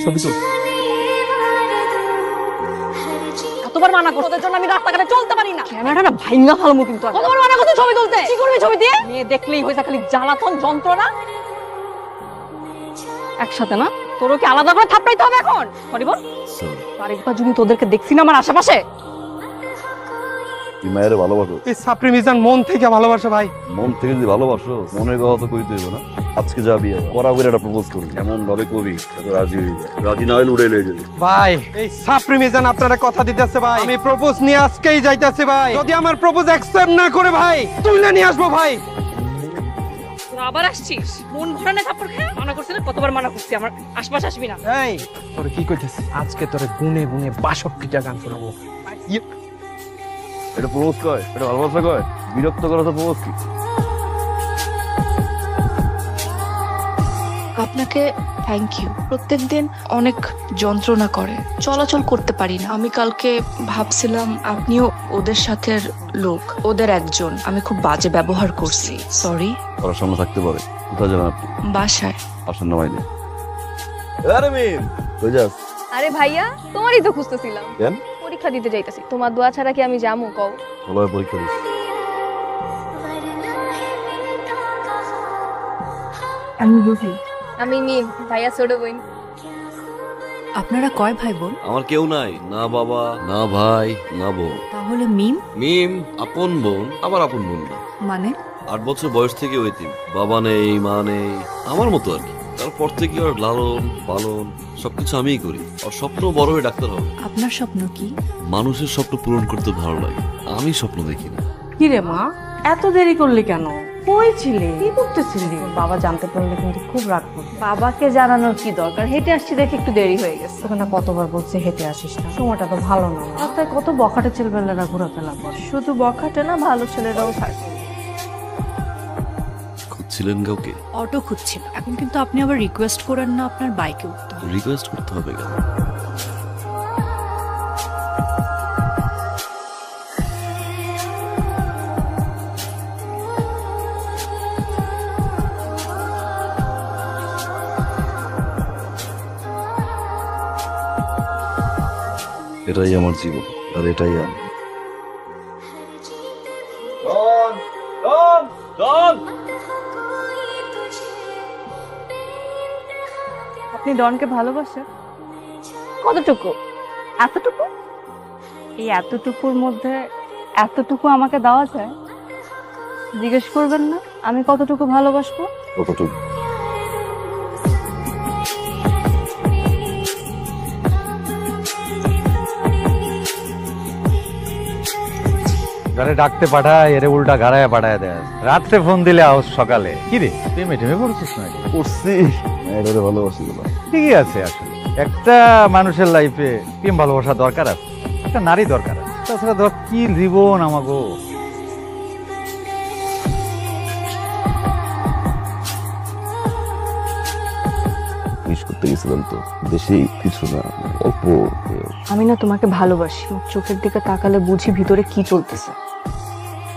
ছবি তুল। এতবার মানা করছো, ওদের জন্য আমি রাস্তাঘাটে চলতে পারি না। ক্যামেরাটা না ভাঙা ফেলবো কিন্তু। কতবার মানা করছো ছবি তুলতে? কি করবি ছবি দিয়ে? মেয়ে দেখলেই হয়েছে খালি জ্বালাতন যন্ত্রণা। একসাথে না, তোরও কি আলাদা করে থাপড়াইতে হবে এখন? সরি বল। আরেকবার যদি তোদেরকে দেখছি না আমার আশেপাশে। মায়ের ভালোবাসো? এই সাপরি মিজান মন থেকে ভালোবাসো ভাই। মন থেকে যদি ভালোবাসো, মনের কথা তো কইতে হইব না। আজকে যাবি করা করে একটা প্রপোজ করবি, এমন ভাবে কবি রাজি হয়ে যায়। রাজি না হইলে উড়ে লয়ে যাবে। ভাই এই সাপরি মিজান আপনারা কথা দিতেছে ভাই, আমি প্রপোজ নিয়ে আজকেই যাইতাছি ভাই। যদি আমার প্রপোজ অ্যাকসেপ্ট না করে ভাই, তুইলে নিয়ে আসবো ভাই। তোরা আবার আসছিস? মন ভরা না থাপ্পড় খেয়ে? মানা করছিস না? কতবার মানা করছি আমার আশপাশে আসবি না। এই তোরে কি কইতেছি, আজকে তোরে গুনে গুনে 62টা গান শোনাবো। এটা প্রপোজ কয়? এটা ভালোবাসা কয়? বিরক্ত করা তো প্রপোজ কি? আপনাকে থ্যাংক ইউ। প্রত্যেকদিন অনেক যন্ত্রণা করে, চলাচল করতে পারি না। আমি কালকে ভাবছিলাম আপনিও ওদের সাথে লোক, ওদের একজন। আমি খুব বাজে ব্যবহার করছি, সরি। ওরা সামনে থাকতে পারে। কোথায় যাবেন আপনি? বাসায়। আসেন না মাইনে। আরে মিম, কই যাস? আরে ভাইয়া, তোমারই তো খুঁজতেছিলাম। কেন? পরীক্ষা দিতে যাইতাছি। তোমার দোয়া ছাড়া কি আমি যামু কও? ভালো পরীক্ষা দিস। আমি রুহি। আমি মিম, ভাইয়া ছোট বোন। আপনারা কয় ভাই বোন? আমার কেউ নাই, না বাবা, না ভাই, না বোন। তাহলে মিম মিম আপন বোন, আবার আপন বোন না। মানে? 8 বছর বয়স থেকে ওইতিম, বাবা নেই, মা নেই, আমার মতো আর কি। তারপর থেকে ওর লালন পালন সবকিছু আমিই করি। আর স্বপ্ন বড় হয়ে ডাক্তার হবে। আপনার স্বপ্ন কি? মানুষের স্বপ্ন পূরণ করতে ভালো লাগে, আমি স্বপ্ন দেখি না। কি রে মা, এত দেরি করলি কেন? কই ছিলি? কি করতেছিলি? বাবা জানতে পারলে কিন্তু খুব রাগ করবে। বাবাকে জানানোর কি দরকার? হেঁটে আসছি দেখে একটু দেরি হয়ে গেছে। ওখানে কতবার বলছে হেঁটে আসিস না, সময়টা তো ভালো না। রাস্তায় কত বখাটে ছেলেবেলারা ঘোরাফেরা করে। শুধু বখাটে না, ভালো ছেলেরাও থাকে। খুঁজছিলেন কাউকে? অটো খুঁজছিল। এখন কিন্তু আপনি আবার রিকোয়েস্ট করেন না আপনার বাইকে উঠতে। রিকোয়েস্ট করতে হবে কেন? এটাই আমার জীবন, আর এটাই আমি। আপনি ডনকে ভালোবাসেন? কতটুকু? এতটুকু? এই এতটুকুর মধ্যে এতটুকু আমাকে দেওয়া যায়? জিজ্ঞেস করবেন না আমি কতটুকু ভালোবাসবো? কতটুকু? যারে ডাকতে পাঠায় এরে উল্টা ঘাড়ায় পাঠায় দেয়। রাত্রে ফোন দিলে আওয়াজ সকালে। কি রে প্রেমে টেমে পড়ছিস নাকি? করছি, এটারে ভালোবাসি বলা। ঠিকই আছে। আসলে একটা মানুষের লাইফে প্রেম ভালোবাসা দরকার আছে, একটা নারী দরকার আছে। তাছাড়া ধর কি জীবন আমাগো। মিস করতে গেছিলাম তো, বেশি কিছু না, অল্প। আমি না তোমাকে ভালোবাসি। চোখের দিকে তাকালে বুঝি ভিতরে কি চলতেছে।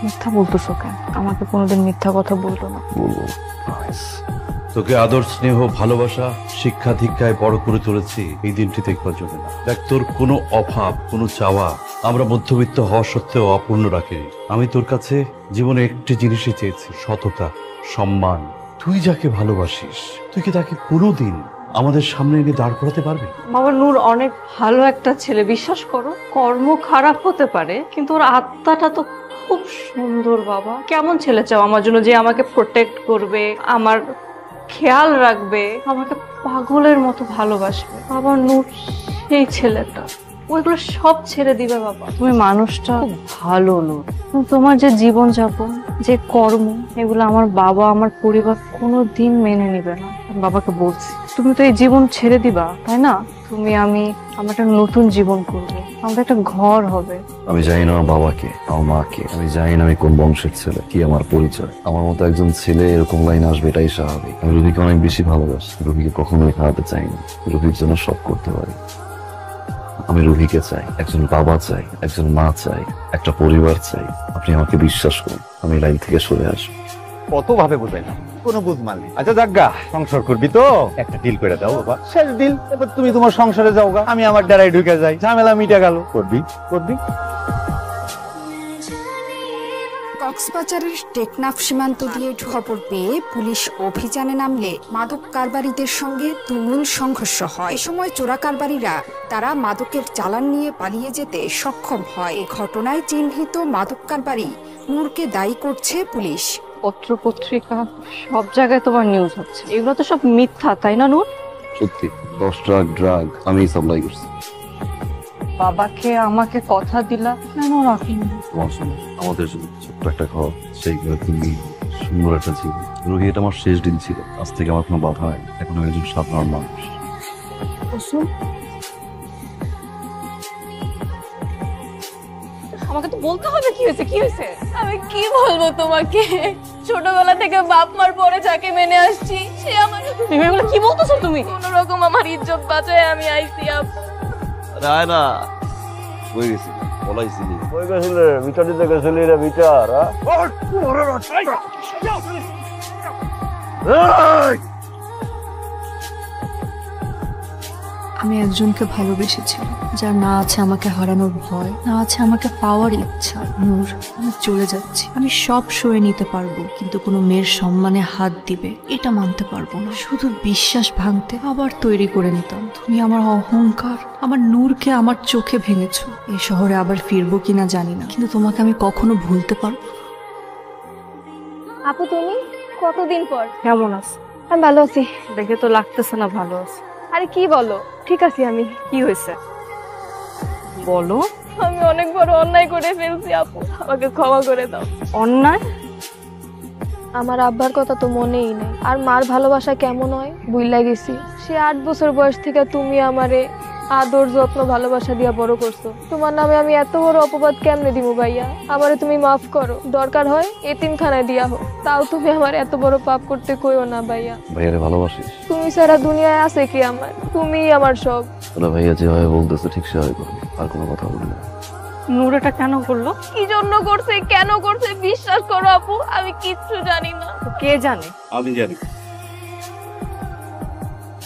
মিথ্যা বলতেছো কেন? আমাকে কোনোদিন মিথ্যা কথা বলতো না। বলবো তোকে আদর স্নেহ ভালোবাসা শিক্ষা দীক্ষায় বড় করে তুলেছি এই দিনটি দেখবার জন্য না। দেখ, তোর কোনো অভাব কোনো চাওয়া আমরা মধ্যবিত্ত হওয়া সত্ত্বেও অপূর্ণ রাখিনি। আমি তোর কাছে জীবনে একটি জিনিসই চেয়েছি, সততা, সম্মান। তুই যাকে ভালোবাসিস, তুই কি তাকে কোনোদিন আমাদের সামনে এনে দাঁড় করাতে পারবি? বাবা নূর অনেক ভালো একটা ছেলে, বিশ্বাস করো। কর্ম খারাপ হতে পারে কিন্তু ওর আত্মাটা তো খুব সুন্দর। বাবা কেমন ছেলে চাও আমার জন্য, যে আমাকে প্রোটেক্ট করবে, আমার খেয়াল রাখবে, আমাকে পাগলের মতো ভালোবাসবে। বাবা নূর সেই ছেলেটা, ওইগুলো সব ছেড়ে দিবে। বাবা তুমি মানুষটা খুব ভালো নূর। তোমার যে জীবন যাপন, যে কর্ম, এগুলো আমার বাবা আমার পরিবার কোনোদিন মেনে নিবে না। বাবাকে বলছি তুমি তো এই জীবন ছেড়ে দিবা, তাই না? তুমি আমি আমরা একটা নতুন জীবন করবো, আমাদের একটা ঘর হবে। আমি জানি না আমার বাবাকে, আমার মাকে, আমি জানি না আমি কোন বংশের ছেলে, কি আমার পরিচয়। আমার মতো একজন ছেলে এরকম লাইন আসবে, এটাই স্বাভাবিক। আমি রুহিকে অনেক বেশি ভালোবাসি, রুহিকে কখনোই হারাতে চাই না। রুহির জন্য সব করতে পারি। আমি রুহিকে চাই, একজন বাবা চাই, একজন মা চাই, একটা পরিবার চাই। আপনি আমাকে বিশ্বাস করুন, আমি লাইন থেকে সরে আসবো। কত ভাবে বুঝাইলাম, কোনো বুঝ মারলি। আচ্ছা যাজ্ঞা, সংসার করবি তো একটা ডিল করে দাও বাবা, শেষ ডিল। এবার তুমি তোমার সংসারে যাও গা, আমি আমার ডেরায় ঢুকে যাই, ঝামেলা মিটে গেল। করবি করবি। কক্সবাজারের টেকনাফ সীমান্ত দিয়ে খবর পেয়ে পুলিশ অভিযানে নামলে মাদক কারবারিদের সঙ্গে তুমুল সংঘর্ষ হয়। এ সময় চোরা কারবারিরা তারা মাদকের চালান নিয়ে পালিয়ে যেতে সক্ষম হয়। এই ঘটনায় চিহ্নিত মাদক কারবারি নূরকে দায়ী করছে পুলিশ। পত্র পত্রিকা সব জায়গায় তোমার নিউজ হচ্ছে, এগুলো তো সব মিথ্যা, তাই না নূর? সত্যি 10 ট্রাক ড্রাগ আমি সাপ্লাই করছি। বাবাকে আমাকে কথা দিলা, কেন রাখিনি? তোমার সঙ্গে আমাদের শুধু ছোট্ট একটা ঘর, সেই ঘরে তুমি সুন্দর একটা জীবন। রুহি, এটা আমার শেষ দিন ছিল। আজ থেকে আমার কোনো বাধা নাই, এখন আমি একজন সাধারণ মানুষ। আমাকে তো বলতে হবে কি হয়েছে, কি হয়েছে? আমি কি বলবো তোমাকে? ছোটবেলা থেকে বাপ মার পরে যাকে মেনে আসছি সে আমার, তুমি এগুলো কি বলতেছো? তুমি কোন রকম আমার ইজ্জত বাঁচায় আমি আইছি। রায় না কই গেছি, বলাইছিলি কই গেছিলে? বিচার দিতে গেছিলি রে, বিচার। আমি একজনকে ভালোবেসেছিলাম, যার না আছে আমাকে হারানোর ভয়, না আছে আমাকে পাওয়ার ইচ্ছা। নূর, আমি চলে যাচ্ছি। আমি সব সয়ে নিতে পারবো, কিন্তু কোনো মেয়ের সম্মানে হাত দিবে এটা মানতে পারবো না। শুধু বিশ্বাস ভাঙতে আবার তৈরি করে নিতাম। তুমি আমার অহংকার, আমার নূরকে আমার চোখে ভেঙেছো। এই শহরে আবার ফিরবো কিনা জানি না, কিন্তু তোমাকে আমি কখনো ভুলতে পারবো না। আপু তুমি কতদিন পর? কেমন আছো? আমি ভালো আছি। দেখে তো লাগতেছে না ভালো আছো। আরে কি বলো, ঠিক আছি আমি। কি হয়েছে বলো। আমি অনেক বড় অন্যায় করে ফেলছি আপু, আমাকে ক্ষমা করে দাও। অন্যায়? আমার আব্বার কথা তো মনেই নেই, আর মার ভালোবাসা কেমন হয় বুইলা গেছি। সে 8 বছর বয়স থেকে তুমি আমারে আদর যত্ন ভালোবাসা দিয়া বড় করছো। তোমার নামে আমি এত বড় অপবাদ কেমনে দিব ভাইয়া? আমারে তুমি মাফ করো, দরকার হয় এতিমখানায় দিয়া হোক, তাও তুমি আমার এত বড় পাপ করতে কইও না ভাইয়া। ভাইয়ারে ভালোবাসিস? তুমি ছাড়া দুনিয়ায় আছে কি আমার? তুমিই আমার সব। ওরা ভাইয়া যেভাবে বলতেছে ঠিক সেভাবে করবি, আর কোনো কথা বলবি না। নূর এটা কেন করলো? কি জন্য করছে, কেন করছে বিশ্বাস করো আপু, আমি কিচ্ছু জানি না। কে জানে? আমি জানি।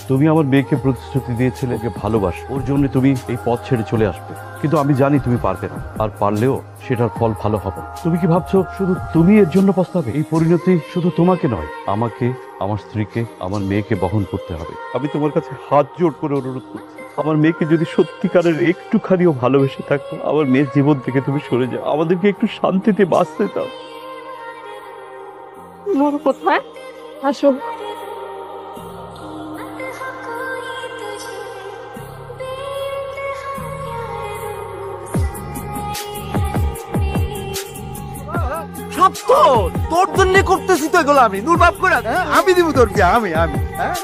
তুমি আমার মেয়েকে প্রতিশ্রুতি দিয়েছিলে ওকে ভালোবাসো, ওর জন্য তুমি এই পথ ছেড়ে চলে আসবে, কিন্তু আমি জানি তুমি পারবে না। আর পারলেও সেটার ফল ভালো হবে। তুমি কি ভাবছো শুধু তুমি এর জন্য পস্তাবে? এই পরিণতি শুধু তোমাকে নয়, আমাকে, আমার স্ত্রীকে, আমার মেয়েকে বহন করতে হবে। আমি তোমার কাছে হাত জোড় করে অনুরোধ করছি, আমার মেয়েকে যদি সত্যিকারের একটুখানিও ভালোবেসে থাকো, আমার মেয়ের জীবন থেকে তুমি সরে যাও, আমাদেরকে একটু শান্তিতে বাঁচতে দাও। নূর কোথায়? আসো। সব তোর জন্য করতেছি তো এগুলো। আমি নূর বাপ করে আমি দিব তোর কি? আমি হ্যাঁ